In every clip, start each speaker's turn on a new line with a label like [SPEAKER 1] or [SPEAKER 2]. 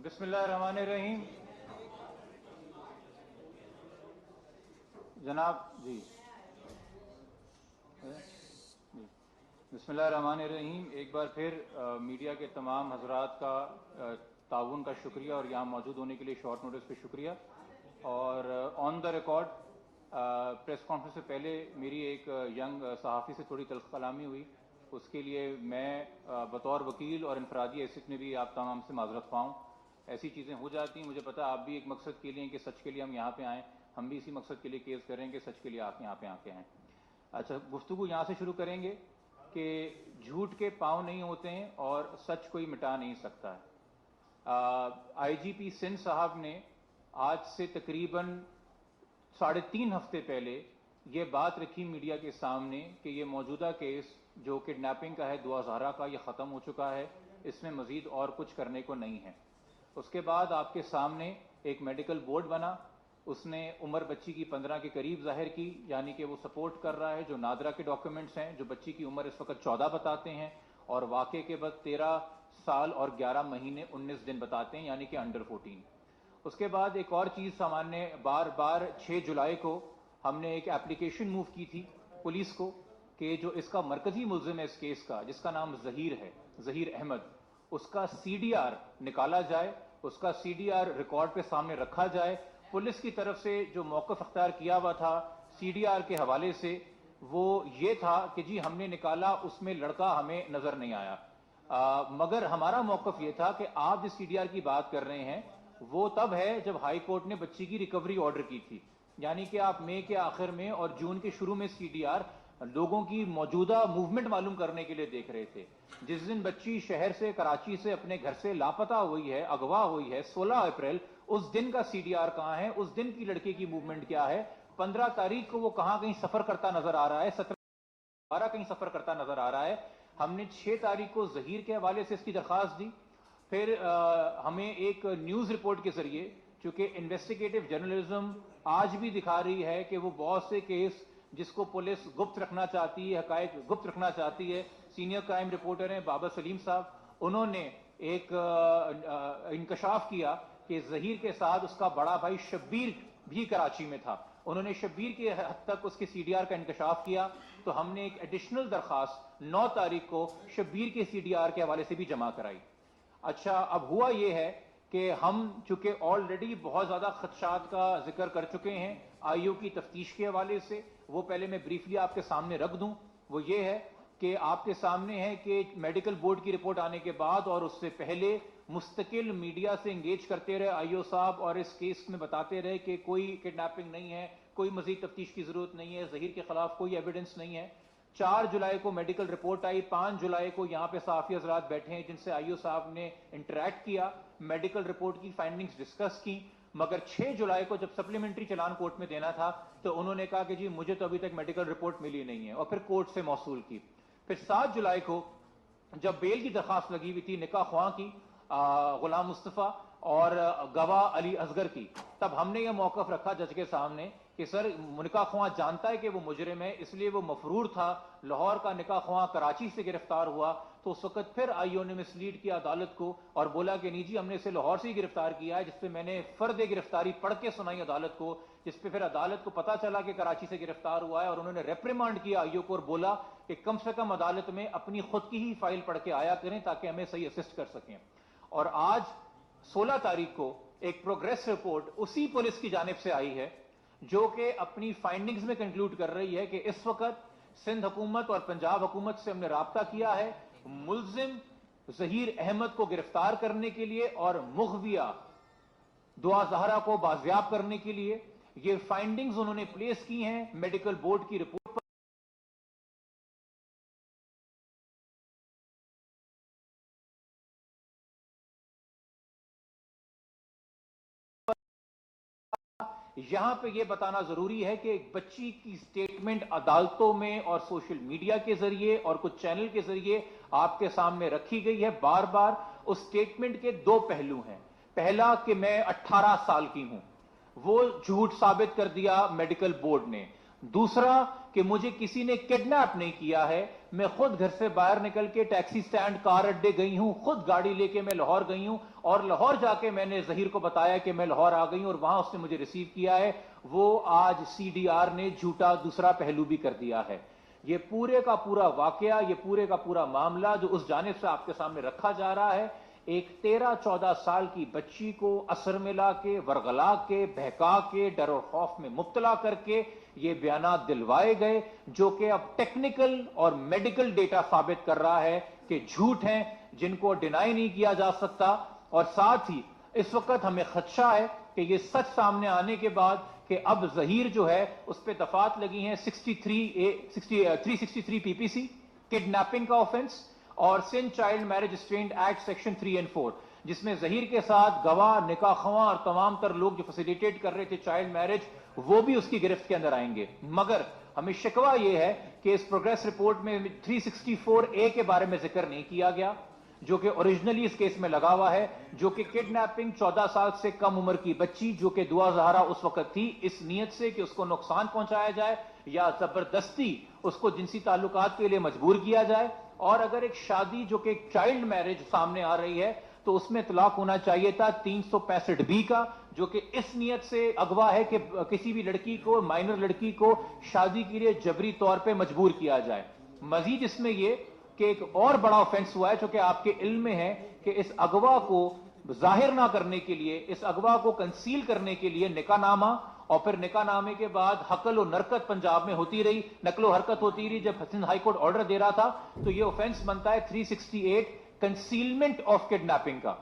[SPEAKER 1] बिस्मिल्लाहिर्रहमानिर्रहीम। जनाब जी बिस्मिल्लाहिर्रहमानिर्रहीम। एक बार फिर मीडिया के तमाम हजरात का ताउन का शुक्रिया और यहाँ मौजूद होने के लिए शॉर्ट नोटिस पे शुक्रिया। और on the record press conference से पहले मेरी एक यंग सहाफ़ी से थोड़ी तल्ख़ कलामी हुई, उसके लिए मैं बतौर वकील और इनफरादी हैसियत में भी आप तमाम से माजरत पाऊँ। ऐसी चीज़ें हो जाती हैं, मुझे पता आप भी एक मकसद के लिए कि सच के लिए हम यहाँ पे आएँ, हम भी इसी मकसद के लिए केस करें कि सच के लिए आप यहाँ पे आके आएँ। अच्छा, गुफ्तगू यहाँ से शुरू करेंगे कि झूठ के पाँव नहीं होते हैं और सच कोई मिटा नहीं सकता है। IGP सिंध साहब ने आज से तकरीबन 3.5 हफ्ते पहले ये बात रखी मीडिया के सामने कि ये मौजूदा केस जो किडनैपिंग का है दुआ ज़हरा का, ये ख़त्म हो चुका है, इसमें मज़ीद और कुछ करने को नहीं है। उसके बाद आपके सामने एक मेडिकल बोर्ड बना, उसने उम्र बच्ची की 15 के करीब जाहिर की, यानी कि वो सपोर्ट कर रहा है जो नादरा के डॉक्यूमेंट्स हैं, जो बच्ची की उम्र इस वक्त 14 बताते हैं और वाक़े के बाद 13 साल और 11 महीने 19 दिन बताते हैं, यानी कि अंडर 14। उसके बाद एक और चीज़ सामान्य बार 6 जुलाई को हमने एक एप्लीकेशन मूव की थी पुलिस को कि जो इसका मरकजी मुल्जिम है इस केस का, जिसका नाम ज़हीर है, ज़हीर अहमद, उसका CDR निकाला जाए, उसका CDR रिकॉर्ड पे सामने रखा जाए। पुलिस की तरफ से जो मौक़िफ़ अख्तियार किया हुआ था CDR के हवाले से वो ये था कि जी हमने निकाला, उसमें लड़का हमें नज़र नहीं आया। मगर हमारा मौक़िफ़ ये था कि आप जिस CDR की बात कर रहे हैं वो तब है जब हाई कोर्ट ने बच्ची की रिकवरी ऑर्डर की थी, यानी कि आप मई के आखिर में और जून के शुरू में CDR लोगों की मौजूदा मूवमेंट मालूम करने के लिए देख रहे थे। जिस दिन बच्ची शहर से, कराची से अपने घर से लापता हुई है, अगवा हुई है 16 अप्रैल, उस दिन का CDR कहाँ है, उस दिन की लड़के की मूवमेंट क्या है, 15 तारीख को वो कहाँ कहीं सफर करता नजर आ रहा है, 17 कहीं सफर करता नजर आ रहा है। हमने 6 तारीख को ज़हीर के हवाले से इसकी दरखास्त दी। फिर हमें एक न्यूज रिपोर्ट के जरिए, चूंकि इन्वेस्टिगेटिव जर्नलिज्म आज भी दिखा रही है कि वो बहुत से केस जिसको पुलिस गुप्त रखना चाहती है, हकायक गुप्त रखना चाहती है, सीनियर क्राइम रिपोर्टर हैं बाबा सलीम साहब, उन्होंने एक इंकशाफ किया कि ज़हीर के साथ उसका बड़ा भाई शब्बीर भी कराची में था। उन्होंने शब्बीर के हद तक उसके CDR का इंकशाफ किया, तो हमने एक एडिशनल दरखास्त 9 तारीख को शब्बीर के CDR के हवाले से भी जमा कराई। अच्छा, अब हुआ ये है कि हम चूंकि ऑलरेडी बहुत ज़्यादा खदशात का जिक्र कर चुके हैं IO की तफ्तीश के हवाले से, वो पहले मैं ब्रीफली आपके सामने रख दूं। वो ये है कि आपके सामने है कि मेडिकल बोर्ड की रिपोर्ट आने के बाद और उससे पहले मुस्तकिल मीडिया से इंगेज करते रहे IO साहब और इस केस में बताते रहे कि कोई किडनैपिंग नहीं है, कोई मजीद तफ्तीश की जरूरत नहीं है, ज़हीर के खिलाफ कोई एविडेंस नहीं है। 4 जुलाई को मेडिकल रिपोर्ट आई, 5 जुलाई को यहाँ पे साफ़ी हजरात बैठे हैं जिनसे IO साहब ने इंटरेक्ट किया, मेडिकल रिपोर्ट की फाइंडिंग्स डिस्कस की। मगर 6 जुलाई को जब सप्लीमेंट्री चलान कोर्ट में देना था तो उन्होंने कहा कि जी मुझे तो अभी तक मेडिकल रिपोर्ट मिली नहीं है, और फिर कोर्ट से मौसूल की। फिर 7 जुलाई को जब बेल की दरखास्त लगी हुई थी निकाह ख्वाह की, गुलाम मुस्तफ़ा और गवाह अली असगर की, तब हमने यह मौक़िफ़ रखा जज के सामने कि सर निकाह ख्वाह जानता है कि वो मुजरिम है, इसलिए वो मफरूर था। लाहौर का निकाह ख्वाह कराची से गिरफ्तार हुआ तो उस वक्त फिर IO ने मिसलीड किया अदालत को और बोला कि नहीं जी हमने इसे लाहौर से ही गिरफ्तार किया है, जिसपे मैंने फर्द गिरफ्तारी पढ़ के सुनाई अदालत को, जिसपे फिर अदालत को पता चला कि कराची से गिरफ्तार हुआ है और उन्होंने रेप्रिमांड किया IO को और बोला कि कम से कम अदालत में अपनी खुद की ही फाइल पढ़ के आया करें ताकि हमें सही असिस्ट कर सकें। और आज 16 तारीख को एक प्रोग्रेस रिपोर्ट उसी पुलिस की जानिब से आई है जो कि अपनी फाइंडिंग्स में कंक्लूड कर रही है कि इस वक्त सिंध हुकूमत और पंजाब हुकूमत से हमने राब्ता किया है मुल्जिम ज़हीर अहमद को गिरफ्तार करने के लिए और मुग़विया दुआ ज़हरा को बाजियाब करने के लिए। ये फाइंडिंग्स उन्होंने प्लेस की हैं मेडिकल बोर्ड की रिपोर्ट पर। यहां पे यह बताना जरूरी है कि एक बच्ची की स्टेटमेंट अदालतों में और सोशल मीडिया के जरिए और कुछ चैनल के जरिए आपके सामने रखी गई है बार बार। उस स्टेटमेंट के 2 पहलू हैं। पहला कि मैं 18 साल की हूं, वो झूठ साबित कर दिया मेडिकल बोर्ड ने। दूसरा कि मुझे किसी ने किडनैप नहीं किया है, मैं खुद घर से बाहर निकल के टैक्सी स्टैंड, कार अड्डे गई हूं, खुद गाड़ी लेके मैं लाहौर गई हूं और लाहौर जाके मैंने जहीर को बताया कि मैं लाहौर आ गई हूं और वहां उसने मुझे रिसीव किया है। वो आज सीडीआर ने झूठा दूसरा पहलू भी कर दिया है। ये पूरे का पूरा वाकया, ये पूरे का पूरा मामला जो उस जानिब से आपके सामने रखा जा रहा है, एक 13-14 साल की बच्ची को असर मिला के, वरगला के, बहका के, डर और खौफ में मुब्तला करके ये बयानात दिलवाए गए, जो कि अब टेक्निकल और मेडिकल डेटा साबित कर रहा है कि झूठ हैं, जिनको डिनाई नहीं किया जा सकता। और साथ ही इस वक्त हमें खदशा है कि ये सच सामने आने के बाद कि अब जहीर जो है उस पर दफात लगी हैं 363 पीपीसी, किडनैपिंग का ऑफेंस, और Sindh child marriage restraint act section 3 और 4, जिसमें जहीर के साथ गवाह, निकाह ख्वाह और तमाम तर लोग जो फैसिलिटेट कर रहे थे चाइल्ड मैरिज, वो भी उसकी गिरफ्त के अंदर आएंगे। मगर हमें शिकवा यह है कि इस प्रोग्रेस रिपोर्ट में 364A के बारे में जिक्र नहीं किया गया, जो कि ओरिजिनली इस केस में लगा हुआ है, जो कि किडनैपिंग 14 साल से कम उम्र की बच्ची, जो कि दुआ ज़हरा उस वक्त थी, इस नीयत से कि उसको नुकसान पहुंचाया जाए या जबरदस्ती उसको जिनसी ताल्लुकात के लिए मजबूर किया जाए। और अगर एक शादी जो कि एक चाइल्ड मैरिज सामने आ रही है तो उसमें तलाक होना चाहिए था 365B का, जो कि इस नीयत से अगवा है कि किसी भी लड़की को, माइनर लड़की को शादी के लिए जबरी तौर पे मजबूर किया जाए। मजीद इसमें यह कि एक और बड़ा ऑफेंस हुआ है, जो कि आपके इल्म में है, कि इस अगवा को जाहिर ना करने के लिए, इस अगवा को कंसील करने के लिए निकाहनामा, और फिर निकाहनामे के बाद हकल और नरकत पंजाब में होती रही, नकलो हरकत होती रही। जब सिंध हाई कोर्ट ऑर्डर दे रहा था तो ये ऑफेंस बनता है 368 कंसीलमेंट ऑफ किडनैपिंग का।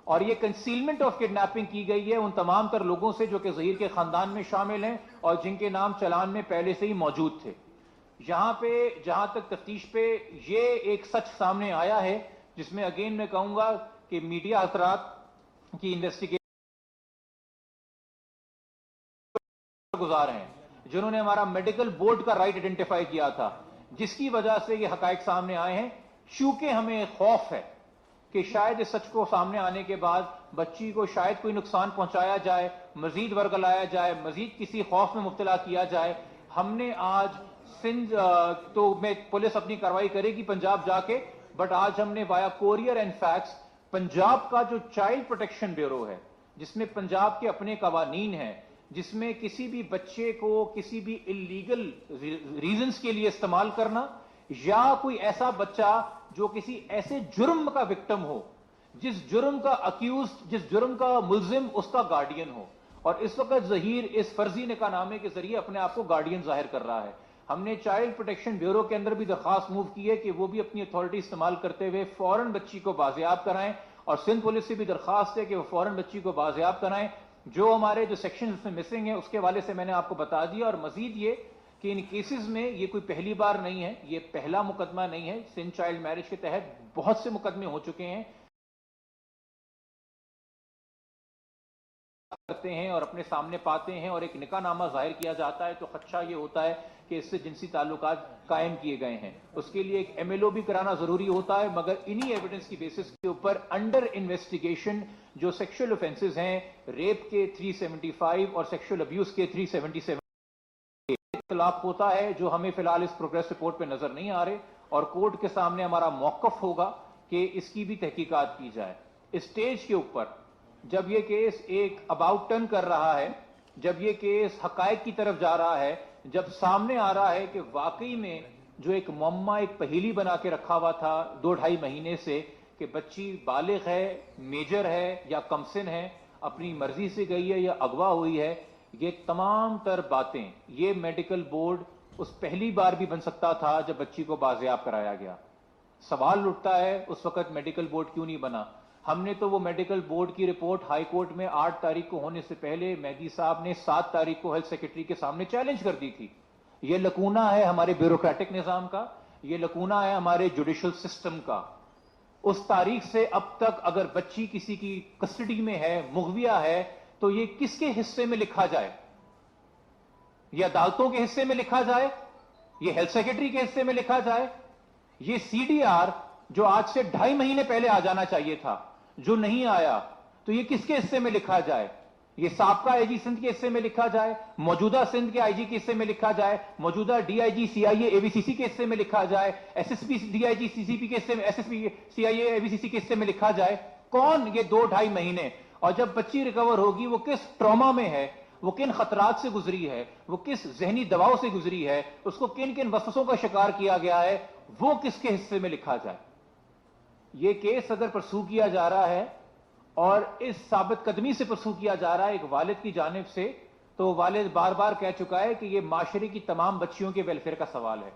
[SPEAKER 1] और ये कंसीलमेंट ऑफ किडनैपिंग की गई है उन तमाम तर लोगों से जो कि जहीर के खानदान में शामिल हैं और जिनके नाम चलान में पहले से ही मौजूद थे। यहां पे जहां तक तफ्तीश पे ये एक सच सामने आया है, जिसमें अगेन मैं कहूंगा कि मीडिया हजरात की इन्वेस्टिगेशन गुजार हैं, जिन्होंने हमारा मेडिकल बोर्ड का राइट आइडेंटिफाई किया था, जिसकी वजह से ये हकायक सामने आए हैं। चूंकि हमें खौफ है कि शायद इस सच को सामने आने के बाद बच्ची को शायद कोई नुकसान पहुंचाया जाए, मजीद वर्गलाया जाए, मजीद किसी खौफ में मुब्तला किया जाए, हमने आज सिंध तो में पुलिस अपनी कार्रवाई करेगी पंजाब जाके, बट आज हमने via courier and fax Punjab का जो चाइल्ड प्रोटेक्शन ब्यूरो है, जिसमें पंजाब के अपने कवानीन हैं, जिसमें किसी भी बच्चे को किसी भी इलीगल रीजंस के लिए इस्तेमाल करना, या कोई ऐसा बच्चा जो किसी ऐसे जुर्म का विक्टिम हो, जिस जुर्म का अक्यूज, जिस जुर्म का मुल्जिम उसका गार्डियन हो, और इस वक्त जहीर इस फर्जी निकाहनामे के जरिए अपने आप को गार्डियन जाहिर कर रहा है। हमने चाइल्ड प्रोटेक्शन ब्यूरो के अंदर भी दरखास्त मूव की है कि वो भी अपनी अथॉरिटी इस्तेमाल करते हुए फौरन बच्ची को बाजियाब कराएं, और सिंध पुलिस से भी दरखास्त है कि वो फौरन बच्ची को बाजियाब कराएं। जो हमारे जो सेक्शन उसमें मिसिंग है उसके हवाले से मैंने आपको बता दिया। और मजीद ये कि इन केसेस में ये कोई पहली बार नहीं है, ये पहला मुकदमा नहीं है। सिंध चाइल्ड मैरिज के तहत बहुत से मुकदमे हो चुके हैं, करते हैं और अपने सामने पाते हैं और एक निकाहनामा जाहिर किया जाता है तो खदशा ये होता है कि इससे जिनसी ताल्लुकात कायम किए गए हैं। उसके लिए एक MLO भी कराना जरूरी होता है, मगर इन्हीं एविडेंस की बेसिस के ऊपर अंडर इन्वेस्टिगेशन जो सेक्सुअल ऑफेंसेस हैं, रेप के 375 और सेक्सुअल अब्यूज के 377 इख्तिलाफ होता है, जो हमें फिलहाल इस प्रोग्रेस रिपोर्ट पे नजर नहीं आ रहे, और कोर्ट के सामने हमारा मौकफ होगा कि इसकी भी तहकीकात की जाए। इस स्टेज के ऊपर जब ये केस एक अबाउट टर्न कर रहा है, जब ये केस हकायक की तरफ जा रहा है, जब सामने आ रहा है कि वाकई में जो एक मुअम्मा, एक पहेली बना के रखा हुआ था 2-2.5 महीने से कि बच्ची बालिग है, मेजर है या कमसिन है, अपनी मर्जी से गई है या अगवा हुई है, ये तमाम तर बातें ये मेडिकल बोर्ड उस पहली बार भी बन सकता था जब बच्ची को बाजियाब कराया गया। सवाल उठता है उस वक्त मेडिकल बोर्ड क्यों नहीं बना। हमने तो वो मेडिकल बोर्ड की रिपोर्ट हाई कोर्ट में 8 तारीख को होने से पहले मेहदी साहब ने 7 तारीख को हेल्थ सेक्रेटरी के सामने चैलेंज कर दी थी। ये लकूना है हमारे ब्यूरोक्रेटिक निजाम का, ये लकूना है हमारे जुडिशल सिस्टम का। उस तारीख से अब तक अगर बच्ची किसी की कस्टडी में है, मुगविया है, तो ये किसके हिस्से में लिखा जाए? ये अदालतों के हिस्से में लिखा जाए, ये हेल्थ सेक्रेटरी के हिस्से में लिखा जाए, ये CDR जो आज से 2.5 महीने पहले आ जाना चाहिए था, जो नहीं आया, तो ये किसके हिस्से में लिखा जाए? یہ سابقہ آئی جی سندھ کے حصے میں لکھا جائے, موجودہ سندھ کے آئی جی کے حصے میں لکھا جائے, موجودہ ڈی آئی جی سی آئی اے وی سی سی کے حصے میں لکھا جائے, S S P D I G C C P کے حصے میں, ایس ایس پی سی آئی اے وی سی سی کے حصے میں لکھا جائے. کون یہ 2-2.5 مہینے, اور جب بچی ریکور ہوگی وہ کس ٹراما میں ہے, وہ کن خطرات سے گزری ہے, وہ کس ذہنی دباؤ سے گزری ہے, اس کو کن کن وسوسوں کا شکار کیا گیا ہے, وہ کس کے حصے میں لکھا جائے. یہ کیس اگر پرسو کیا جا رہا ہے اور اس ثابت قدمی سے پرسو کیا جا رہا ہے ایک والد کی جانب سے, تو والد بار بار کہہ چکا ہے کہ یہ معاشرے کی تمام بچیوں کے ویلفیئر کا سوال ہے.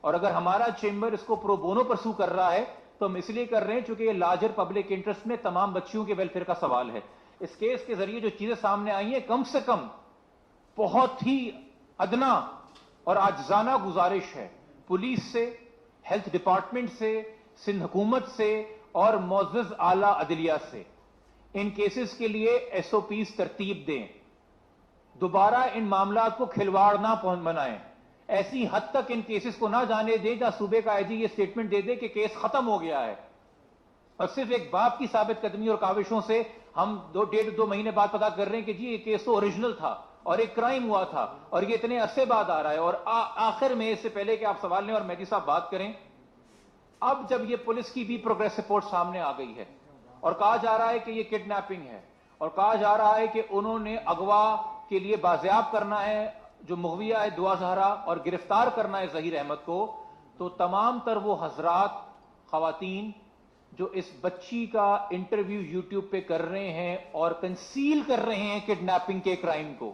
[SPEAKER 1] اور اگر ہمارا چیمبر اس کو پرو بونو پرسو کر رہا ہے تو ہم اس لیے کر رہے ہیں چونکہ یہ لارجر پبلک انٹرسٹ میں تمام بچیوں کے ویلفیئر کا سوال ہے. اس کیس کے ذریعے جو چیزیں سامنے آئی ہیں, کم سے کم بہت ہی ادنا اور عاجزانہ گزارش ہے پولیس سے, ہیلتھ ڈپارٹمنٹ سے, سندھ حکومت سے اور معزز اعلی عدلیہ سے, ان کیسز کے لیے ایس او پیز ترتیب دیں, دوبارہ ان معاملات کو کھلواڑ نہ بنائیں, ایسی حد تک ان کیسز کو نہ جانے دیں جہاں صوبے کا آئی جی یہ سٹیٹمنٹ دے دے کہ کیس ختم ہو گیا ہے, اور صرف ایک باپ کی ثابت قدمی اور کاوشوں سے ہم 1.5-2 مہینے بعد پتا کر رہے ہیں کہ جی یہ کیس تو اوریجنل تھا اور ایک کرائم ہوا تھا اور یہ اتنے عرصے بعد آ رہا ہے. اور آخر میں اس سے پہلے کہ آپ سوال لیں اور مہدی صاحب بات کریں, اب جب یہ پولیس کی بھی پروگریس رپورٹ سامنے آ گئی ہے اور کہا جا رہا ہے کہ یہ کڈنیپنگ ہے اور کہا جا رہا ہے کہ انہوں نے اغوا کے لیے بازیاب کرنا ہے جو مغویہ ہے دعا زہرا اور گرفتار کرنا ہے ظہیر احمد کو, تو تمام تر وہ حضرات, خواتین جو اس بچی کا انٹرویو یوٹیوب پہ کر رہے ہیں اور کنسیل کر رہے ہیں کڈنیپنگ کے کرائم کو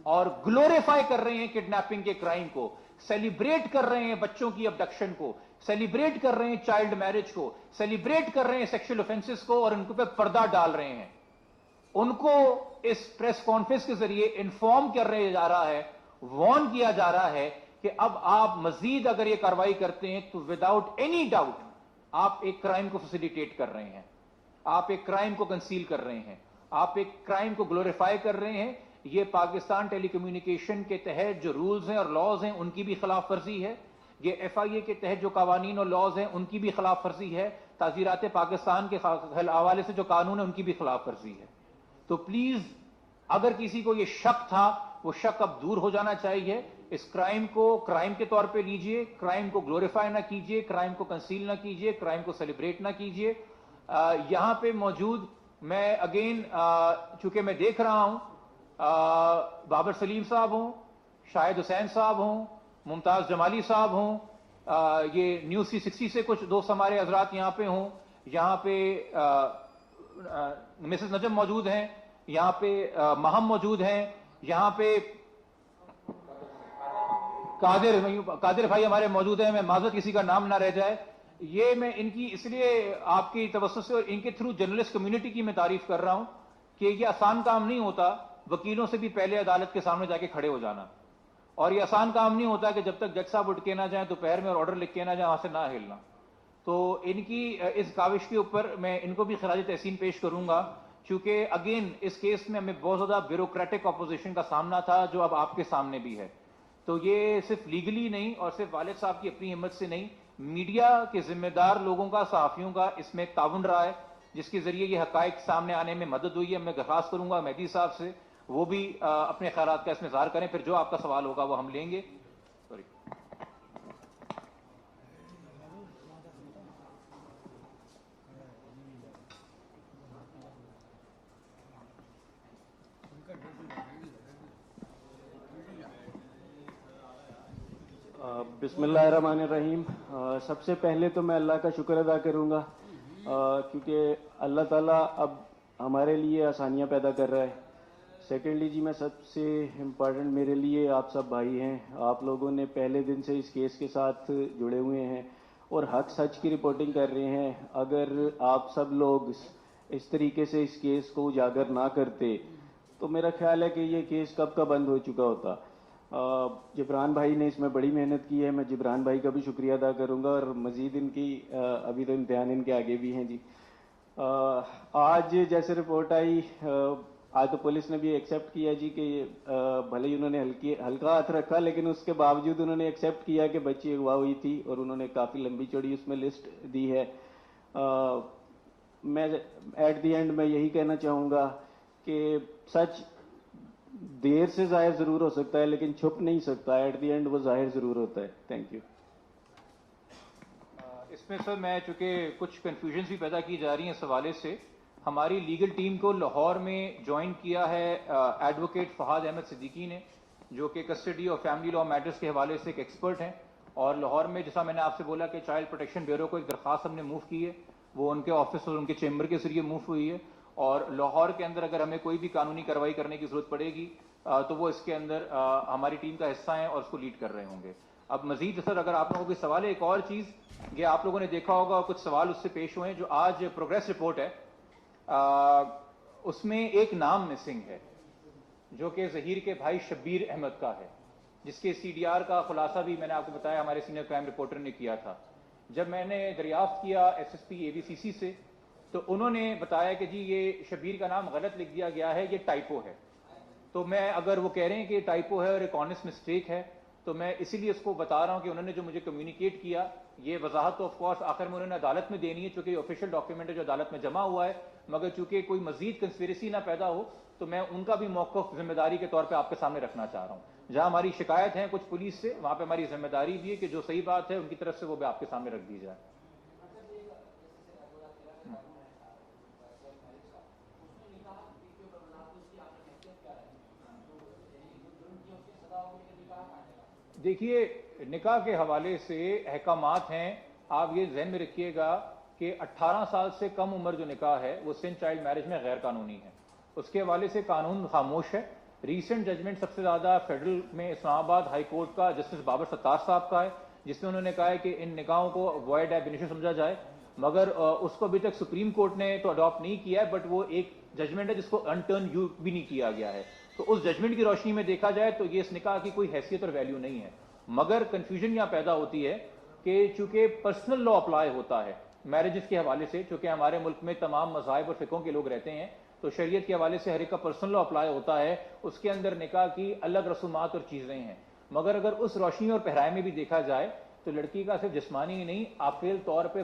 [SPEAKER 1] اور گلوریفائی کر رہے ہیں کڈنیپنگ کے کرائم کو, سیلیبریٹ کر رہے ہیں بچوں کی ابڈکشن کو, سیلیبریٹ کر رہے ہیں چائلڈ میرج کو, سیلیبریٹ کر رہے ہیں سیکشل اوفینسز کو اور ان پہ پردہ ڈال رہے ہیں, ان کو اس پریس کانفرنس کے ذریعے انفارم کر رہے جا رہا ہے, وارن کیا جا رہا ہے کہ اب آپ مزید اگر یہ کاروائی کرتے ہیں تو وداؤٹ اینی ڈاؤٹ آپ ایک کرائم کو فیسیلیٹیٹ کر رہے ہیں, آپ ایک کرائم کو کنسیل کر رہے ہیں, آپ ایک کرائم کو گلوریفائی کر رہے ہیں. یہ پاکستان ٹیلی کمیونیکیشن کے تحت جو رولز ہیں اور لاز ہیں ان کی بھی خلاف ورزی ہے, یہ ایف آئی اے کے تحت جو قوانین اور لاز ہیں ان کی بھی خلاف ورزی ہے, تعزیرات پاکستان کے حوالے سے جو قانون ہے ان کی بھی خلاف ورزی ہے. تو پلیز اگر کسی کو یہ شک تھا وہ شک اب دور ہو جانا چاہیے. اس کرائم کو کرائم کے طور پہ لیجئے, کرائم کو گلوریفائی نہ کیجئے, کرائم کو کنسیل نہ کیجئے, کرائم کو سیلیبریٹ نہ کیجئے. یہاں پہ موجود میں اگین چونکہ میں دیکھ رہا ہوں بابر سلیم صاحب ہوں, شاہد حسین صاحب ہوں, ممتاز جمالی صاحب ہوں, یہ نیوز 360 سے کچھ دوست ہمارے حضرات یہاں پہ ہوں, یہاں پہ مسز نجم موجود ہیں, یہاں پہ مہم موجود ہیں, یہاں پہ قادر بھائی ہمارے موجود ہیں, میں معذرت کسی کا نام نہ رہ جائے. یہ میں ان کی اس لیے آپ کی توسط سے اور ان کے تھرو جرنلسٹ کمیونٹی کی میں تعریف کر رہا ہوں کہ یہ آسان کام نہیں ہوتا وکیلوں سے بھی پہلے عدالت کے سامنے جا کے کھڑے ہو جانا, اور یہ آسان کام نہیں ہوتا کہ جب تک جج صاحب اٹھ کے نہ جائیں دوپہر میں اور آرڈر لکھ کے نہ جائیں وہاں سے نہ ہلنا. تو ان کی اس کاوش کے اوپر میں ان کو بھی خراج تحسین پیش کروں گا, چونکہ اگین اس کیس میں ہمیں بہت زیادہ بیوروکریٹک اپوزیشن کا سامنا تھا جو اب آپ کے سامنے بھی ہے. تو یہ صرف لیگلی نہیں اور صرف والد صاحب کی اپنی ہمت سے نہیں, میڈیا کے ذمہ دار لوگوں کا, صحافیوں کا اس میں تعاون رہا ہے جس کے ذریعے یہ حقائق سامنے آنے میں مدد ہوئی ہے. میں درخواست کروں گا مہدی صاحب سے وہ بھی اپنے خیالات کا اس میں اظہار کریں, پھر جو آپ کا سوال ہوگا وہ ہم لیں گے. سوری.
[SPEAKER 2] بسم اللہ الرحمن الرحیم. سب سے پہلے تو میں اللہ کا شکر ادا کروں گا کیونکہ اللہ تعالیٰ اب ہمارے لیے آسانیاں پیدا کر رہا ہے. سیکنڈلی جی میں سب سے امپورٹنٹ میرے لیے آپ سب بھائی ہیں, آپ لوگوں نے پہلے دن سے اس کیس کے ساتھ جڑے ہوئے ہیں اور حق سچ کی رپورٹنگ کر رہے ہیں. اگر آپ سب لوگ اس طریقے سے اس کیس کو اجاگر نہ کرتے تو میرا خیال ہے کہ یہ کیس کب کا بند ہو چکا ہوتا. جبران بھائی نے اس میں بڑی محنت کی ہے, میں جبران بھائی کا بھی شکریہ ادا کروں گا, اور مزید ان کی ابھی تو امتحان ان کے آگے بھی ہیں. جی آج جیسے رپورٹ آئی, آج تو پولیس نے بھی ایکسیپٹ کیا جی کہ بھلے ہی انہوں نے ہلکا ہاتھ رکھا لیکن اس کے باوجود انہوں نے ایکسیپٹ کیا کہ بچی اغوا ہوئی تھی, اور انہوں نے کافی لمبی چوڑی اس میں لسٹ دی ہے. میں ایٹ دی اینڈ میں یہی کہنا چاہوں گا کہ سچ دیر سے ظاہر ضرور ہو سکتا ہے لیکن چھپ نہیں سکتا، ایٹ دی اینڈ وہ ظاہر ضرور ہوتا ہے. Thank you.
[SPEAKER 1] اس میں سر میں چونکہ کچھ کنفیوژنس بھی پیدا کی جا رہی ہیں اس حوالے سے، ہماری لیگل ٹیم کو لاہور میں جوائن کیا ہے ایڈوکیٹ فہد احمد صدیقی نے، جو کہ کسٹڈی اور فیملی لا میٹرز کے حوالے سے ایک ایکسپرٹ ہیں. اور لاہور میں جیسا میں نے آپ سے بولا کہ چائلڈ پروٹیکشن بیورو کو ایک درخواست ہم نے موو کی ہے، وہ ان کے آفس اور ان کے چیمبر کے ذریعے موو ہوئی ہے. اور لاہور کے اندر اگر ہمیں کوئی بھی قانونی کارروائی کرنے کی ضرورت پڑے گی تو وہ اس کے اندر ہماری ٹیم کا حصہ ہیں اور اس کو لیڈ کر رہے ہوں گے. اب مزید سر اگر آپ لوگوں کو سوال ہے، ایک اور چیز یہ آپ لوگوں نے دیکھا ہوگا اور کچھ سوال اس سے پیش ہوئے ہیں، جو آج پروگریس رپورٹ ہے اس میں ایک نام مسنگ ہے جو کہ ظہیر کے بھائی شبیر احمد کا ہے، جس کے سی ڈی آر کا خلاصہ بھی میں نے آپ کو بتایا ہمارے سینئر کرائم رپورٹر نے کیا تھا. جب میں نے دریافت کیا ایس ایس پی اے بی سی سی سے تو انہوں نے بتایا کہ جی یہ شبیر کا نام غلط لکھ دیا گیا ہے، یہ ٹائپو ہے. تو میں اگر وہ کہہ رہے ہیں کہ ٹائپو ہے اور ایک آنیسٹ مسٹیک ہے تو میں اسی لیے اس کو بتا رہا ہوں کہ انہوں نے جو مجھے کمیونیکیٹ کیا یہ وضاحت تو آف کورس آخر میں انہوں نے عدالت میں دینی ہے چونکہ یہ آفیشیل ڈاکیومنٹ ہے جو عدالت میں جمع ہوا ہے، مگر چونکہ کوئی مزید کنسپیریسی نہ پیدا ہو تو میں ان کا بھی موقف ذمہ داری کے طور پہ آپ کے سامنے رکھنا چاہ رہا ہوں. جہاں ہماری شکایت ہے کچھ پولیس سے، وہاں پہ ہماری ذمہ داری بھی ہے کہ جو صحیح بات ہے ان کی طرف سے وہ بھی آپ کے سامنے رکھ دی جائے. دیکھیے نکاح کے حوالے سے احکامات ہیں، آپ یہ ذہن میں رکھیے گا کہ 18 سال سے کم عمر جو نکاح ہے وہ سن چائلڈ میرج میں غیر قانونی ہے، اس کے حوالے سے قانون خاموش ہے. ریسنٹ ججمنٹ سب سے زیادہ فیڈرل میں اسلام آباد ہائی کورٹ کا جسٹس بابر ستار صاحب کا ہے، جس میں انہوں نے کہا ہے کہ ان نکاحوں کو وائڈ ایب انیشو سمجھا جائے، مگر اس کو ابھی تک سپریم کورٹ نے تو اڈاپٹ نہیں کیا ہے، بٹ وہ ایک ججمنٹ ہے جس کو انٹرن یو بھی نہیں کیا گیا ہے. تو اس ججمنٹ کی روشنی میں دیکھا جائے تو یہ اس نکاح کی کوئی حیثیت اور ویلیو نہیں ہے. مگر کنفیوژن یہاں پیدا ہوتی ہے کہ چونکہ پرسنل لا اپلائی ہوتا ہے میرجز کے حوالے سے، چونکہ ہمارے ملک میں تمام مذاہب اور فقہوں کے لوگ رہتے ہیں تو شریعت کے حوالے سے ہر ایک کا پرسنل لا اپلائی ہوتا ہے، اس کے اندر نکاح کی الگ رسومات اور چیزیں ہیں. مگر اگر اس روشنی اور پہرائے میں بھی دیکھا جائے تو لڑکی کا صرف جسمانی ہی نہیں عاقل طور پہ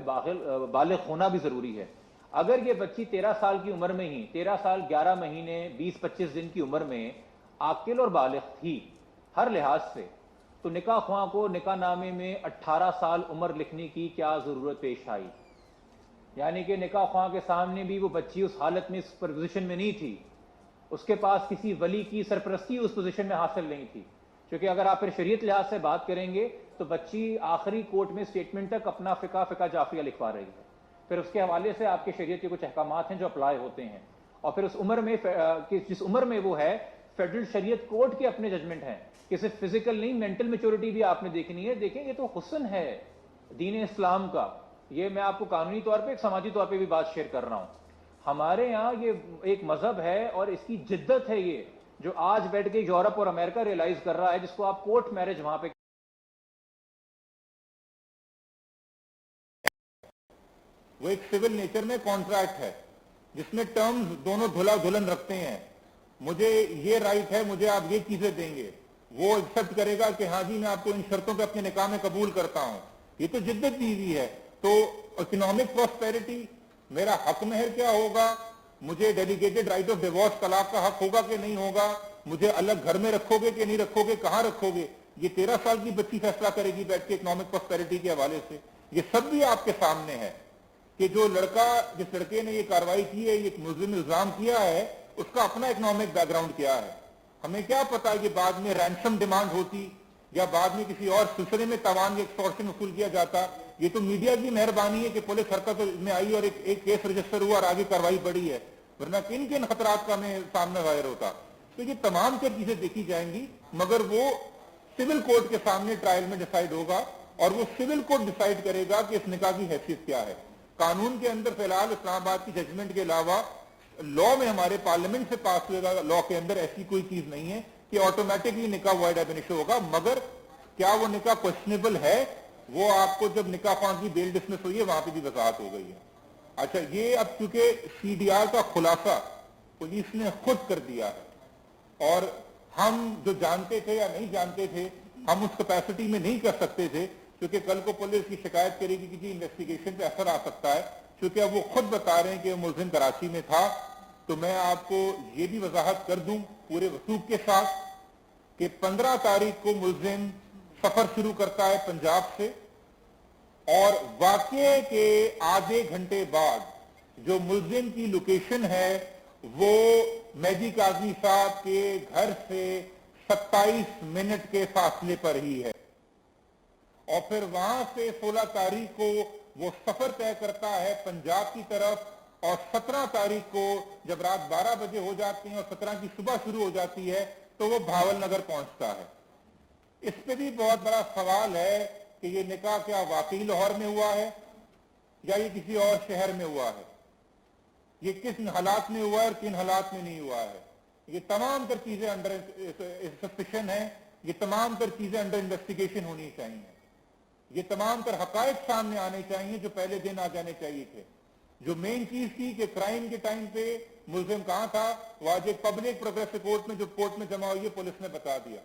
[SPEAKER 1] بالغ ہونا بھی ضروری ہے. اگر یہ بچی 13 سال کی عمر میں ہی 13 سال 11 مہینے 20-25 دن کی عمر میں عاقل اور بالغ تھی ہر لحاظ سے تو نکاح خواہ کو نکاح نامے میں 18 سال عمر لکھنے کی کیا ضرورت پیش آئی؟ یعنی کہ نکاح خواہ کے سامنے بھی وہ بچی اس حالت میں اس پوزیشن میں نہیں تھی، اس کے پاس کسی ولی کی سرپرستی اس پوزیشن میں حاصل نہیں تھی. کیونکہ اگر آپ پھر شریعت لحاظ سے بات کریں گے تو بچی آخری کورٹ میں سٹیٹمنٹ تک اپنا فقہ جعفریہ لکھوا رہی ہے. پھر اس کے حوالے سے آپ کے شریعت کے کچھ احکامات ہیں جو اپلائی ہوتے ہیں، اور پھر اس عمر میں جس عمر میں وہ ہے فیڈرل شریعت کورٹ کے اپنے ججمنٹ ہیں کہ صرف فزیکل نہیں مینٹل میچورٹی بھی آپ نے دیکھنی ہے. دیکھیں یہ تو حسن ہے دین اسلام کا، یہ میں آپ کو قانونی طور پہ ایک سماجی طور پہ بھی بات شیئر کر رہا ہوں. ہمارے یہاں یہ ایک مذہب ہے اور اس کی جدت ہے یہ جو آج بیٹھ کے یورپ اور امریکہ ریئلائز کر رہا ہے، جس کو آپ کورٹ میرج وہاں پہ
[SPEAKER 3] وہ ایک سول نیچر میں کانٹریکٹ ہے جس میں ٹرمز دونوں دھلا دھلن رکھتے ہیں. مجھے یہ رائٹ ہے، مجھے آپ یہ چیزیں دیں گے، وہ ایکسپٹ کرے گا کہ ہاں جی میں آپ کو ان شرطوں پہ اپنے نکاح میں قبول کرتا ہوں. یہ تو جدت دی ہوئی ہے. تو اکنامک پراسپیرٹی، میرا حق مہر کیا ہوگا، مجھے ڈیلیگیٹڈ رائٹ آف ڈیورس طلاق کا حق ہوگا کہ نہیں ہوگا، مجھے الگ گھر میں رکھو گے کہ نہیں رکھو گے، کہاں رکھو گے، یہ 13 سال کی بچی فیصلہ کرے گی بیٹھ کے اکنامک پراسپیرٹی کے حوالے سے. یہ سب بھی آپ کے سامنے ہے کہ جو لڑکا جس لڑکے نے یہ کارروائی کی ہے، یہ ملزم الزام کیا ہے، اس کا اپنا اکنامک بیک گراؤنڈ کیا ہے. ہمیں کیا پتا کہ بعد میں رینسم ڈیمانڈ ہوتی یا بعد میں کسی اور سلسلے میں تاوان یا ایکسٹورشن وصول کیا جاتا. یہ تو میڈیا کی مہربانی ہے کہ پولیس حرکت میں آئی اور ایک کیس رجسٹر ہوا اور آگے کارروائی بڑھی ہے، ورنہ کن کن خطرات کا ہمیں سامنا ظاہر ہوتا. تو یہ تمام چیزیں دیکھی جائیں گی، مگر وہ سول کورٹ کے سامنے ٹرائل میں ڈیسائیڈ ہوگا اور وہ سول کورٹ ڈیسائیڈ کرے گا کہ اس نکاح کی حیثیت کیا ہے. قانون کے اندر فی الحال اسلام آباد کی ججمنٹ کے علاوہ لا میں ہمارے پارلیمنٹ سے پاس ہوئے گا لا کے اندر ایسی کوئی چیز نہیں ہے کہ آٹومیٹکلی نکاح وائڈ ایب انیشو ہوگا. مگر کیا وہ نکاح کوشچنیبل ہے، وہ آپ کو جب نکاح خواہ کی بیل ڈسمس ہوئی ہے وہاں پہ بھی وضاحت ہو گئی ہے. اچھا، یہ اب چونکہ سی ڈی آر کا خلاصہ پولیس نے خود کر دیا ہے اور ہم جو جانتے تھے یا نہیں جانتے تھے ہم اس کیپیسٹی میں نہیں کر سکتے تھے، کیونکہ کل کو پولیس کی شکایت کرے گی کہ جی انویسٹیگیشن پہ اثر آ سکتا ہے. کیونکہ اب وہ خود بتا رہے ہیں کہ ملزم کراچی میں تھا तो मैं आपको ये भी वजाहत कर दूं पूरे वसूख के साथ कि 15 तारीख को मुलजिम सफर शुरू करता है पंजाब से और वाकये के आधे घंटे बाद जो मुलजिम की लोकेशन है वो मेहदी काज़मी साहब के घर से 27 मिनट के फासले पर ही है और फिर वहां से 16 तारीख को वो सफर तय करता है पंजाब की तरफ और 17 तारीख को जब रात 12 बजे हो जाती है और 17 की सुबह शुरू हो जाती है तो वो भावल नगर पहुंचता है। इस पे भी बहुत बड़ा सवाल है कि ये निकाह क्या वाकई लाहौर में हुआ है या ये किसी और शहर में हुआ है, ये किस हालात में हुआ है और किन हालात में नहीं हुआ है। ये तमाम तर चीजें अंडर सस्पिशन है, ये तमाम तर चीजें अंडर इन्वेस्टिगेशन होनी चाहिए, ये तमाम तर हकायक सामने आने चाहिए जो पहले दिन आ जाने चाहिए थे। जो मेन चीज थी कि क्राइम के टाइम पे मुलजिम कहां था, वो आज एक पब्लिक प्रोग्रेस रिपोर्ट में जो कोर्ट में जमा हुई है पुलिस ने बता दिया।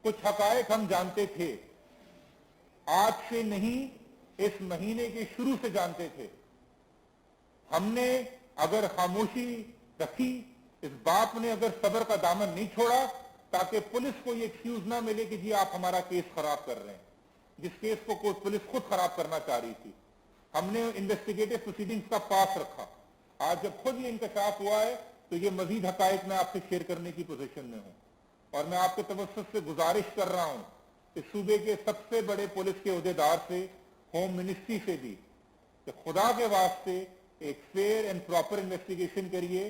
[SPEAKER 3] कुछ हकायक हम जानते थे, आज से नहीं इस महीने के शुरू से जानते थे। हमने अगर खामोशी रखी, इस बाप ने अगर सब्र का दामन नहीं छोड़ा ताकि पुलिस को ये एक्सक्यूज ना मिले कि जी आप हमारा केस खराब कर रहे हैं, जिस केस को पुलिस खुद खराब करना चाह रही थी। हमने इन्वेस्टिगेटिव प्रोसीडिंग्स का पास रखा। आज जब खुद ये इंकशाफ हुआ है तो ये मजीद हकायक मैं आपसे शेयर करने की पोजीशन में हूं और मैं आपके तवज्जुह से गुजारिश कर रहा हूं इस सूबे के सबसे बड़े पुलिस के ओहदेदार से, होम मिनिस्ट्री से भी, कि खुदा के वास्ते एक फेयर एंड प्रॉपर इन्वेस्टिगेशन करिए,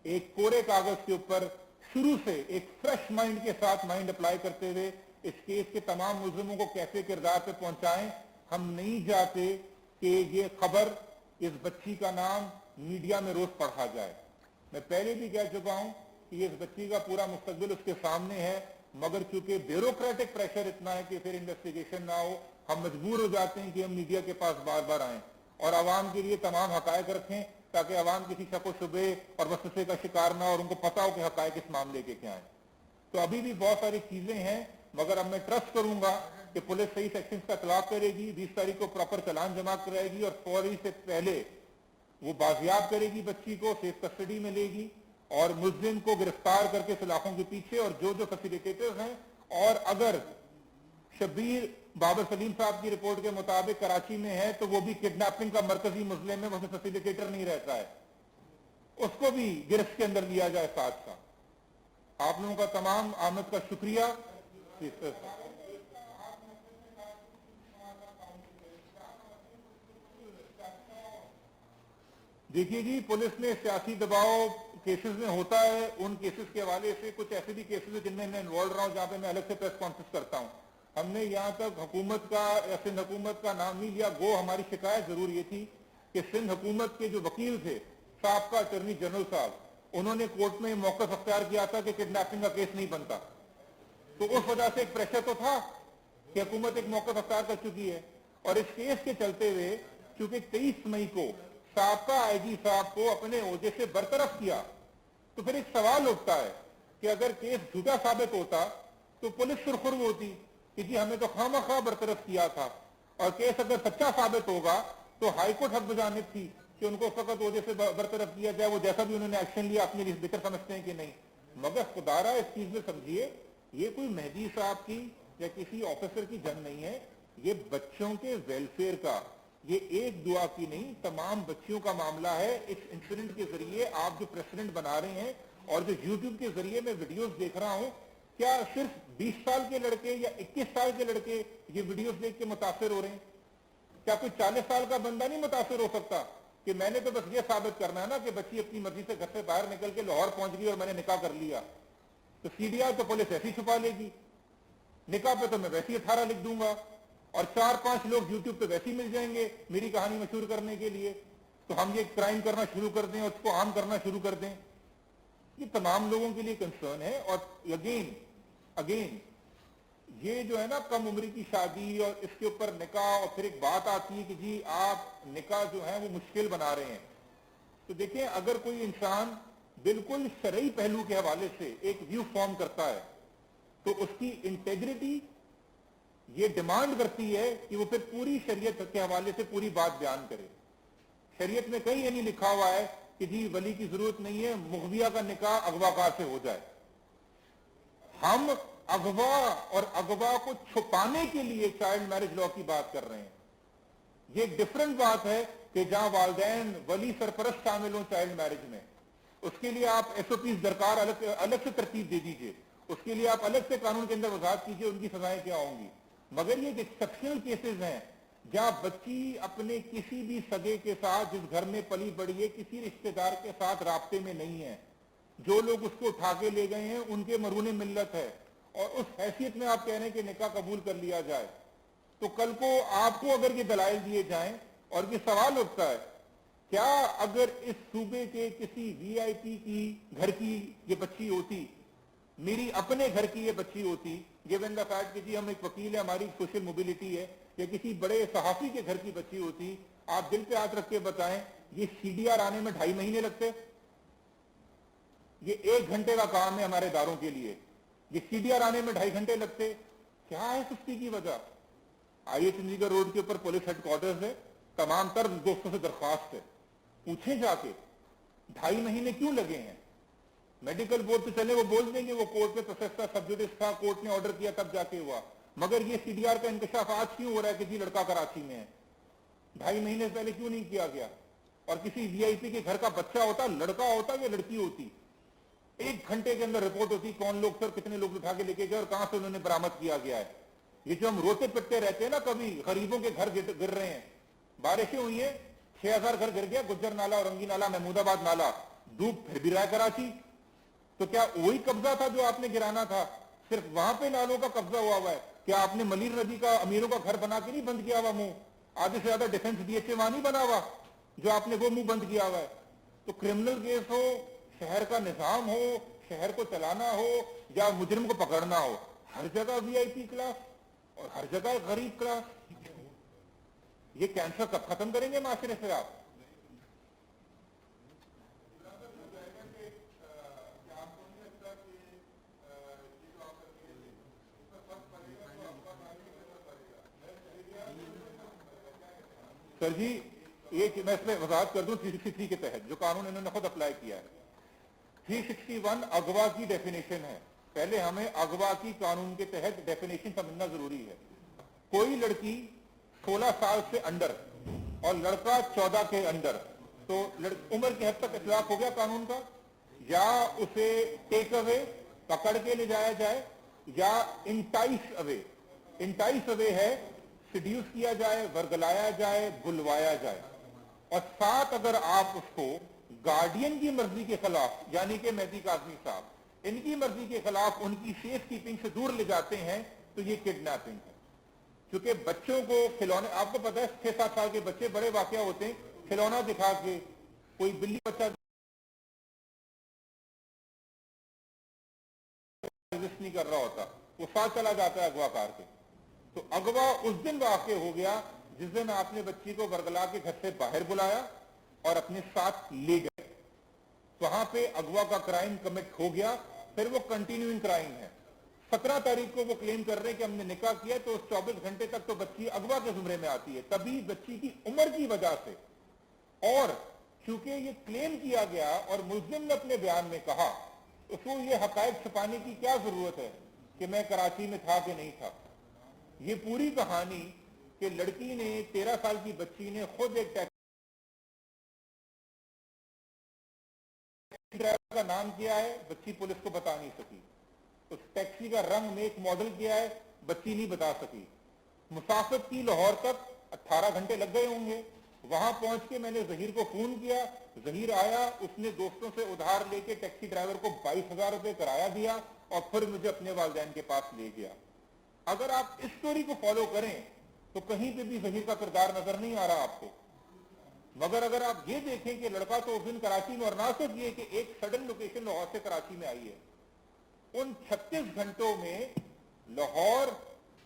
[SPEAKER 3] एक कोरे कागज के ऊपर शुरू से एक फ्रेश माइंड के साथ माइंड अप्लाई करते हुए इस केस के तमाम मुलजिमों को कैसे किरदार पे पहुंचाएं। हम नहीं चाहते कि ये खबर, इस बच्ची का नाम मीडिया में रोज पढ़ा जाए। मैं पहले भी कह चुका हूं कि इस बच्ची का पूरा मुस्तकबिल उसके सामने है, मगर चूंकि ब्यूरोक्रेटिक प्रेशर इतना है कि फिर इन्वेस्टिगेशन ना हो, हम मजबूर हो जाते हैं कि हम मीडिया के पास बार बार आए और आवाम के लिए तमाम हकायक रखें ताकि आवाम किसी शक व शुबे और वसवसे का शिकार ना और उनको पता हो कि हकायक इस मामले के क्या है। तो अभी भी बहुत सारी चीजें हैं, मगर अब मैं ट्रस्ट करूंगा कि पुलिस सही सेक्शन का इतलाक करेगी, 20 तारीख को प्रॉपर चालान जमा कराएगी और फौरी से पहले वो बाजियाब करेगी, बच्ची को सेफ कस्टडी में लेगी और मुलजिम को गिरफ्तार करके सलाखों के पीछे और जो फैसिलिटेटर्स हैं, और अगर शब्बीर बाबर सलीम साहब की रिपोर्ट के मुताबिक कराची में है तो वो भी किडनैपिंग का मरकजी मुजलिम में, उसमें फैसिलिटेटर नहीं रहता है, उसको भी गिरफ्त के अंदर लिया जाए साथ साथ। आप लोगों का तमाम आमद का शुक्रिया। देखिए जी, पुलिस ने सियासी दबाव केसेस में होता है, उन केसेस के हवाले से कुछ ऐसे भी केसेस हैं जिनमें मैं इन्वॉल्व रहा हूं, जहां पे मैं अलग से प्रेस कॉन्फ्रेंस करता हूं। हमने यहां तक हुकूमत का या सिंध हुकूमत का नाम नहीं लिया, गो हमारी शिकायत जरूर ये थी कि सिंध हुकूमत के जो वकील थे, साबका अटॉर्नी जनरल साहब, उन्होंने कोर्ट में मौका अख्तियार किया था कि किडनैपिंग का केस नहीं बनता। तो उस वजह से एक प्रेशर तो था कि हुकूमत एक मौका अख्तियार कर चुकी है और इस केस के चलते हुए चूंकि 23 मई को साबका आईजी साहब को अपने ओहदे से बरतरफ किया, तो फिर एक सवाल उठता है कि अगर केस झूठा साबित होता तो पुलिस सुरखुर होती कि जी हमें तो खामखा बरतरफ किया था, और केस अगर सच्चा साबित होगा तो हाईकोर्ट हक बजानिब थी कि उनको उस वक्त ओहदे से बरतरफ किया जाए, वो जैसा भी उन्होंने एक्शन लिया अपने लिए बेहतर समझते हैं कि नहीं। मगर खुदारा इस चीज में समझिए, ये कोई मेहदी साहब की या किसी ऑफिसर की जंग नहीं है, ये बच्चों के वेलफेयर का, ये एक दुआ की नहीं, तमाम बच्चियों का मामला है। इस इंसिडेंट के जरिए आप जो प्रेसिडेंट बना रहे हैं और जो यूट्यूब के जरिए मैं वीडियोस देख रहा हूं, क्या सिर्फ 20 साल के लड़के या 21 साल के लड़के ये वीडियोस देख के मुतासिर हो रहे हैं? क्या कोई 40 साल का बंदा नहीं मुतासिर हो सकता कि मैंने तो बस ये साबित करना है ना कि बच्ची अपनी मर्जी से घर से बाहर निकल के लाहौर पहुंच गई और मैंने निकाह कर लिया, तो सीडीआर तो पुलिस ऐसी छुपा लेगी, निकाह पे तो मैं वैसे ही 18 लिख दूंगा और 4-5 लोग यूट्यूब पे वैसे ही मिल जाएंगे मेरी कहानी मशहूर करने के लिए, तो हम ये क्राइम करना शुरू कर दें और उसको आम करना शुरू कर दें। ये तमाम लोगों के लिए कंसर्न है। और अगेन ये जो है ना कम उम्र की शादी और इसके ऊपर निकाह, और फिर एक बात आती है कि जी आप निकाह जो है वो मुश्किल बना रहे हैं। तो देखिए, अगर कोई इंसान बिल्कुल शरई पहलू के हवाले से एक व्यू फॉर्म करता है तो उसकी इंटेग्रिटी ये डिमांड करती है कि वो फिर पूरी शरीयत के हवाले से पूरी बात बयान करे। शरीयत में कहीं ये नहीं लिखा हुआ है کہ جی ولی کی ضرورت نہیں ہے, مغویہ کا نکاح اغواکار سے ہو جائے. ہم اغوا اور اغوا کو چھپانے کے لیے چائلڈ میرج لا کی بات کر رہے ہیں. یہ ایک ڈفرنٹ بات ہے کہ جہاں والدین ولی سرپرست شامل ہوں چائلڈ میرج میں, اس کے لیے آپ ایس او پیز درکار الگ سے ترتیب دے دیجئے, اس کے لیے آپ الگ سے قانون کے اندر وضاحت کیجئے ان کی سزائیں کیا ہوں گی. مگر یہ ایکسپشنل کیسز ہیں جہاں بچی اپنے کسی بھی سگے کے ساتھ جس گھر میں پلی بڑھی ہے کسی رشتہ دار کے ساتھ رابطے میں نہیں ہے, جو لوگ اس کو اٹھا کے لے گئے ہیں ان کے مرہون ملت ہے, اور اس حیثیت میں آپ کہہ رہے ہیں کہ نکاح قبول کر لیا جائے, تو کل کو آپ کو اگر یہ دلائل دیے جائیں, اور یہ سوال اٹھتا ہے کیا اگر اس صوبے کے کسی وی آئی پی کی گھر کی یہ بچی ہوتی, میری اپنے گھر کی یہ بچی ہوتی, گیون دا فیکٹ کہ جی ہم ایک وکیل ہے, ہماری سوشل موبلٹی ہے, یا کسی بڑے صحافی کے گھر کی بچی ہوتی, آپ دل پہ ہاتھ رکھ کے بتائیں یہ سی ڈی آر آنے میں 2.5 مہینے لگتے؟ یہ 1 گھنٹے کا کام ہے ہمارے اداروں کے لیے, یہ سی ڈی آر آنے میں 2.5 گھنٹے لگتے. کیا ہے سستی کی وجہ؟ آئی ایچ چندی گڑھ روڈ کے اوپر پولیس ہیڈ کوارٹرز ہے, تمام تر دوستوں سے درخواست ہے, پوچھیں جا کے 2.5 مہینے کیوں لگے ہیں. میڈیکل بورڈ تو چلے وہ بول دیں گے وہ کورٹ پہ پروسیس تھا, سب جوڈس تھا, کورٹ نے آرڈر کیا تب جا کے ہوا, مگر یہ سی ڈی آر کا انکشاف آج کیوں ہو رہا ہے کہ جی لڑکا کراچی میں ہے؟ 2.5 مہینے سے پہلے کیوں نہیں کیا گیا؟ اور کسی وی آئی پی کے گھر کا بچہ ہوتا, لڑکا ہوتا یا لڑکی ہوتی, 1 گھنٹے کے اندر رپورٹ ہوتی کون لوگ سر کتنے لوگ اٹھا کے لے کے گئے اور کہاں سے انہوں نے برآمد کیا گیا ہے. یہ جو ہم روتے پٹتے رہتے ہیں نا, کبھی غریبوں کے گھر گر رہے ہیں, بارشیں ہوئی ہیں 6000 گھر گر گیا, گجر نالا, اورنگی نالا, محمود آباد نالا, ڈوب پھر بھی رہا ہے کراچی. تو کیا وہی قبضہ تھا جو آپ نے گرانا تھا؟ صرف وہاں پہ نالوں کا قبضہ ہوا ہے, کیا آپ نے ملیر ندی کا امیروں کا گھر بنا کے نہیں بند کیا ہوا منہ؟ آدھے سے زیادہ ڈیفنس ڈی ایچ اے وہاں نہیں بنا ہوا جو آپ نے وہ منہ بند کیا ہوا ہے. تو کرمنل کیس ہو, شہر کا نظام ہو, شہر کو چلانا ہو, یا مجرم کو پکڑنا ہو, ہر جگہ وی آئی پی کلاس اور ہر جگہ غریب کلاس. یہ کینسر کب ختم کریں گے معاشرے سے آپ؟ سر جی ایک میں اس میں وضاحت کر دوں 363 کے تحت جو قانون انہوں نے خود اپلائی کیا ہے. 361 اغوا کی ڈیفینیشن ہے. پہلے ہمیں اغوا کی قانون کے تحت ڈیفینیشن سمجھنا ضروری ہے. کوئی لڑکی 16 سال سے انڈر اور لڑکا 14 کے انڈر, تو عمر کی حد تک اطلاق ہو گیا قانون کا, یا اسے ٹیک اوے پکڑ کے لے جایا جائے, یا انٹائس اوے. انٹائس اوے ہے سیڈیوس کیا جائے, ورگلایا جائے, بلوایا جائے, اور ساتھ اگر آپ اس کو گارڈین کی مرضی کے خلاف, یعنی کہ مہدی کاظمی صاحب, ان کی مرضی کے خلاف ان کی سیف کیپنگ سے دور لے جاتے ہیں تو یہ کڈنیپنگ ہے. کیونکہ بچوں کو کھلونے, آپ کو پتا ہے 6-7 سال کے بچے بڑے واقعہ ہوتے ہیں, کھلونا دکھا کے کوئی بلی بچہ نہیں کر رہا ہوتا, وہ ساتھ چلا جاتا ہے اغوا کار کے. تو اغوا اس دن واقع ہو گیا جس دن آپ نے بچی کو ورگلا کے گھر سے باہر بلایا اور اپنے ساتھ لے گئے, وہاں پہ اغوا کا کرائم کمٹ ہو گیا. پھر وہ کنٹینیوئنگ کرائم ہے. 17 تاریخ کو وہ کلیم کر رہے ہیں کہ ہم نے نکاح کیا, تو اس 24 گھنٹے تک تو بچی اغوا کے زمرے میں آتی ہے. تبھی بچی کی عمر کی وجہ سے, اور چونکہ یہ کلیم کیا گیا اور ملزم نے اپنے بیان میں کہا, اس کو یہ حقائق چھپانے کی کیا ضرورت ہے کہ میں کراچی میں تھا کہ نہیں تھا. یہ پوری کہانی کہ لڑکی نے 13 سال کی بچی نے خود ایک ٹیکسی ڈرائیور کا نام کیا ہے, بچی پولیس کو بتا نہیں سکی. اس ٹیکسی کا رنگ میک ماڈل کیا ہے, بچی نہیں بتا سکی. مسافت کی لاہور تک 18 گھنٹے لگ گئے ہوں گے. وہاں پہنچ کے میں نے ظہیر کو فون کیا, ظہیر آیا, اس نے دوستوں سے ادھار لے کے ٹیکسی ڈرائیور کو 22,000 روپے کرایہ دیا اور پھر مجھے اپنے والدین کے پاس لے گیا. اگر آپ اس سٹوری کو فالو کریں تو کہیں پہ بھی ظہیر کا کردار نظر نہیں آ رہا آپ کو. مگر اگر آپ یہ دیکھیں کہ لڑکا تو اس دن کراچی میں, اور نہ صرف یہ کہ ایک سڈن لوکیشن لاہور سے کراچی میں آئی ہے, ان 36 گھنٹوں میں لاہور,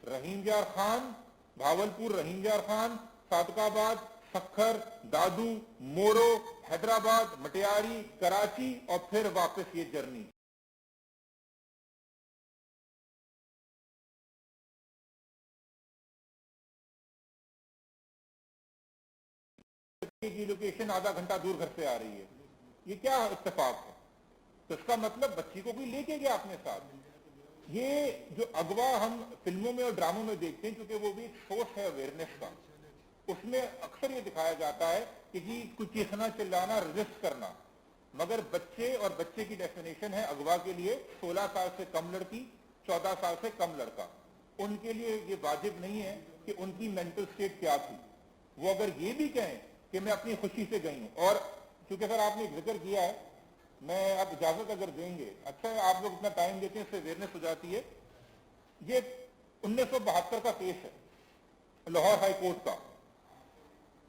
[SPEAKER 3] رحیم یار خان, بھاولپور رحیم یار خان, صادق آباد, سکھر, دادو, مورو, حیدرآباد, مٹیاری, کراچی, اور پھر واپس یہ جرنی. کی لوکیشن آدھا گھنٹہ دور گھر سے آ رہی ہے. ये क्या इत्तेफाक है? तो इसका मतलब बच्ची को कोई लेके गया अपने साथ। ये जो अगवा हम फिल्मों में और ड्रामों में देखते हैं, क्योंकि वो भी एक सोर्स है अवेयरनेस का, उसमें अक्सर ये दिखाया जाता है कि जी कुछ चीखना चिल्लाना रेजिस्ट करना, मगर बच्चे और बच्चे की डेफिनेशन है अगवा के लिए 16 साल से कम लड़की, 14 साल से कम लड़का। उनके लिए ये वाजिब नहीं है कि उनकी मेंटल स्टेट क्या थी। वो अगर ये भी कहें कि मैं अपनी खुशी से गई हूं, और चूंकि सर आपने जिक्र किया है, मैं अब इजाजत अगर देंगे, अच्छा है आप लोग इतना टाइम देते हैं, इससे अवेयरनेस हो जाती है। ये 1972 का केस है लाहौर हाई कोर्ट का।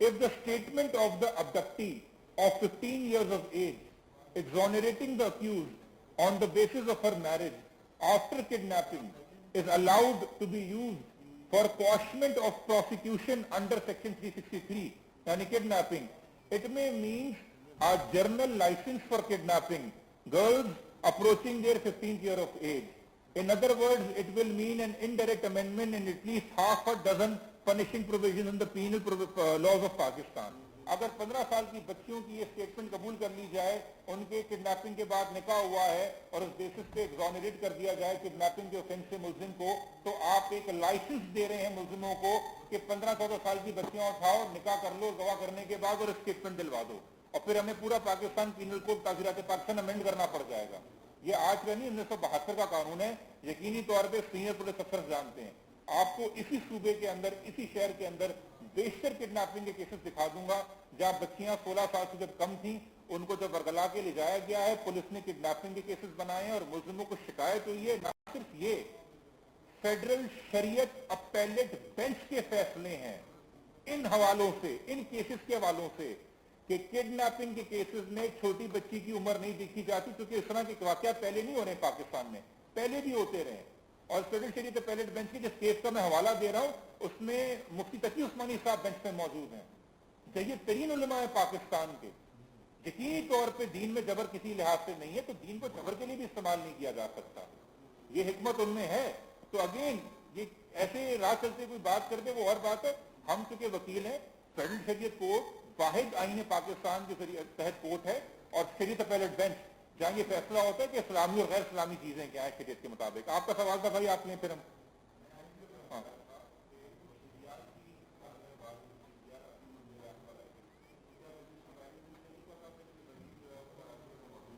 [SPEAKER 3] If the statement of the abductee of 15 years of age exonerating the accused on the basis of her marriage after kidnapping is allowed to be used for quashment of prosecution under section 363, yani kidnapping, it may mean a general license for kidnapping girls approaching their 15th year of age. In other words, it will mean an indirect amendment in at least half a dozen punishing provisions in the penal laws of Pakistan. अगर 15 साल की बच्चियों की ये statement कबूल कर ली जाए, उनके किडनैपिंग के बाद निकाह हुआ है और उस बेसिस पे एग्जोनरेट कर दिया जाए किडनैपिंग के ऑफेंस से मुलजिम को, तो आप एक लाइसेंस दे रहे हैं मुलजिमों को कि 15-14 साल की बच्चियां उठाओ, निकाह कर लो गवाह करने के बाद और स्टेटमेंट दिलवा दो, और फिर हमें पूरा पाकिस्तान पीनल कोड ताज़ीरात पाकिस्तान अमेंड करना पड़ जाएगा। ये आज का नहीं 1972 का कानून है, यकीनी तौर पे सीनियर पुलिस अफसर जानते हैं। आपको इसी सूबे के अंदर, इसी शहर के अंदर बेशतर किडनैपिंग के केसेस दिखा दूंगा जहां बच्चियां 16 साल से जब कम थी, उनको जब बरगला के ले जाया गया है, पुलिस ने किडनैपिंग के केसेस बनाए हैं और मुल्जिमों को शिकायत हुई है। न सिर्फ ये, फेडरल शरीयत अपेलेट बेंच के फैसले हैं इन हवालों से, इन केसेस के हवालों से, कि किडनैपिंग के केसेस में छोटी बच्ची की उम्र नहीं देखी जाती, क्योंकि इस तरह के वाकया पहले नहीं हो रहे पाकिस्तान में, पहले भी होते रहे। और फेडरल शरीयत अपेलेट बेंच के जिस केस का मैं हवाला दे रहा हूं, उसमें मुफ्ती तकी उस्मानी साहब बेंच पे मौजूद हैं, जय्यद तरीन उलमा है पाकिस्तान के। यकीनी तौर पे दीन में जबर किसी लिहाज से नहीं है, तो दीन को जबर के लिए भी इस्तेमाल नहीं किया जा सकता, ये हिकमत उनमें है। तो अगेन ये ऐसे राह चलते कोई बात कर दे वो और बात है। हम चूंकि वकील हैं, फेडरल शरीयत कोर्ट वाहिद आईन पाकिस्तान के तहत कोर्ट है, और शरीयत अपेलेट बेंच जहां ये फैसला होता है कि इस्लामी और गैर इस्लामी चीजें क्या है शरीयत के मुताबिक। आपका सवाल था भाई, आप लें फिर हम। हाँ।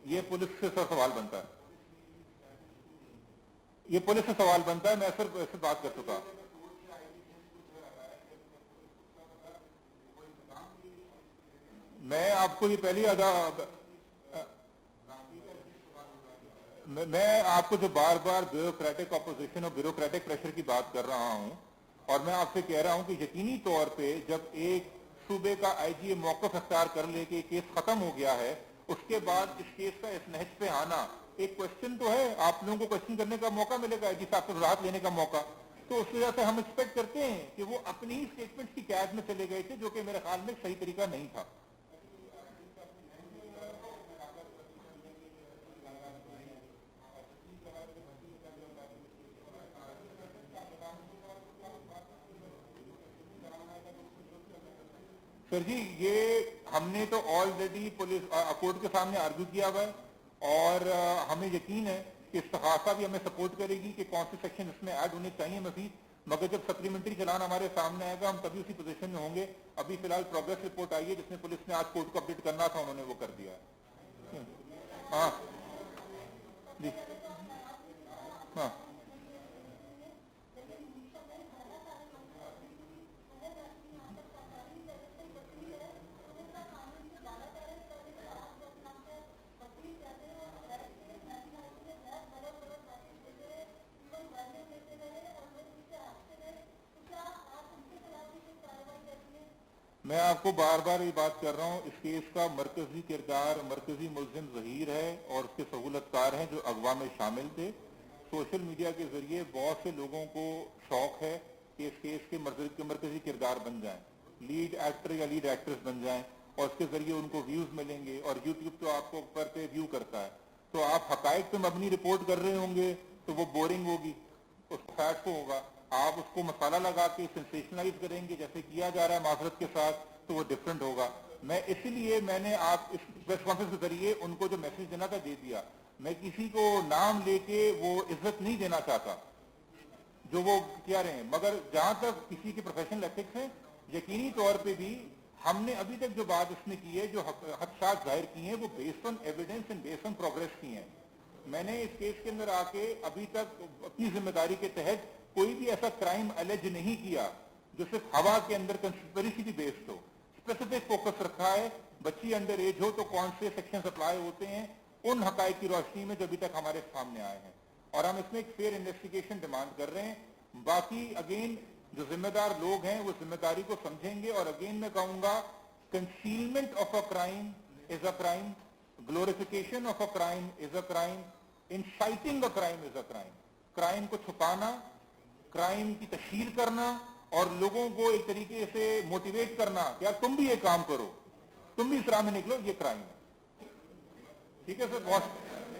[SPEAKER 3] ये पुलिस से सवाल बनता है, ये पुलिस से सवाल बनता है, मैं सिर्फ इससे बात कर चुका। मैं आपको ये पहली मैं आपको जो बार बार ब्यूरोक्रेटिक ऑपोजिशन और ब्यूरोक्रेटिक प्रेशर की बात कर रहा हूं, और मैं आपसे कह रहा हूं कि यकीनी तौर पे जब एक सूबे का आईजी मौक़िफ़ अख्तियार कर ले कि केस खत्म हो गया है, उसके बाद इस केस का इस नहज पे आना एक क्वेश्चन तो है, आप लोगों को क्वेश्चन करने का मौका मिलेगा, आईजी साहब को राहत लेने का मौका, तो उस वजह से हम एक्सपेक्ट करते हैं कि वो अपनी ही स्टेटमेंट की कैद में चले गए थे, जो कि मेरे ख्याल में सही तरीका नहीं था। सर जी, ये हमने तो ऑलरेडी पुलिस कोर्ट के सामने आर्ग्यू किया हुआ है, और हमें यकीन है कि इस्तिग़ासा भी हमें सपोर्ट करेगी कि कौन से सेक्शन इसमें ऐड होने चाहिए मज़ीद, मगर जब सप्लीमेंट्री चलान हमारे सामने आएगा हम तभी उसी पोजीशन में होंगे। अभी फिलहाल प्रोग्रेस रिपोर्ट आई है जिसमें पुलिस ने आज कोर्ट को अपडेट करना था, उन्होंने वो कर दिया है। हाँ जी, हाँ मैं आपको बार बार ये बात कर रहा हूँ, इस केस का मरकजी किरदार मरकजी मुल्जिम ज़हीर है और उसके सहूलतकार हैं जो अगवा में शामिल थे। सोशल मीडिया के जरिए बहुत से लोगों को शौक है कि इस केस के मरकजी किरदार बन जाएं, लीड एक्टर या लीड एक्ट्रेस बन जाएं, और उसके जरिए उनको व्यूज मिलेंगे, और यूट्यूब तो आपको ऊपर पे व्यू करता है, तो आप हकायक पे मबनी रिपोर्ट कर रहे होंगे तो वो बोरिंग होगी, उसको फैक्ट को होगा। आप उसको मसाला लगा के सेंसेशनलाइज करेंगे जैसे किया जा रहा है माजरत के साथ, तो वो डिफरेंट होगा। मैं इसलिए मैंने आप इस प्रेस कॉन्फ्रेंस के जरिए उनको जो मैसेज देना था दे दिया। मैं किसी को नाम लेके वो इज्जत नहीं देना चाहता जो वो कह रहे हैं, मगर जहां तक किसी के प्रोफेशनल एथिक्स है, यकीनी तौर पे भी हमने अभी तक जो बात उसने की है, जो हदसात जाहिर की हैं, वो based on evidence and based on progress की हैं। मैंने इस केस के अंदर आके अभी तक अपनी जिम्मेदारी के तहत कोई भी ऐसा क्राइम अलेज नहीं किया जो सिर्फ हवा के अंदर कंस्पिरेसी की बेस्ड हो। स्पेसिफिक फोकस रखा है, बच्ची अंडर एज हो तो कौन से सेक्शन अप्लाई होते हैं, उन हकायक की रोशनी में जो अभी तक हमारे सामने आए हैं, और हम इसमें एक फेयर इन्वेस्टिगेशन डिमांड कर रहे हैं। बाकी अगेन जो जिम्मेदार लोग हैं वो जिम्मेदारी को समझेंगे, और अगेन मैं कहूंगा concealment of a crime is a crime, glorification of a crime is a crime, inciting a crime is a crime. Crime को छुपाना, क्राइम की तशहीर करना और लोगों को एक तरीके से मोटिवेट करना कि यार तुम भी ये काम करो, तुम भी इस राह में निकलो, ये क्राइम है। ठीक है सर, बहुत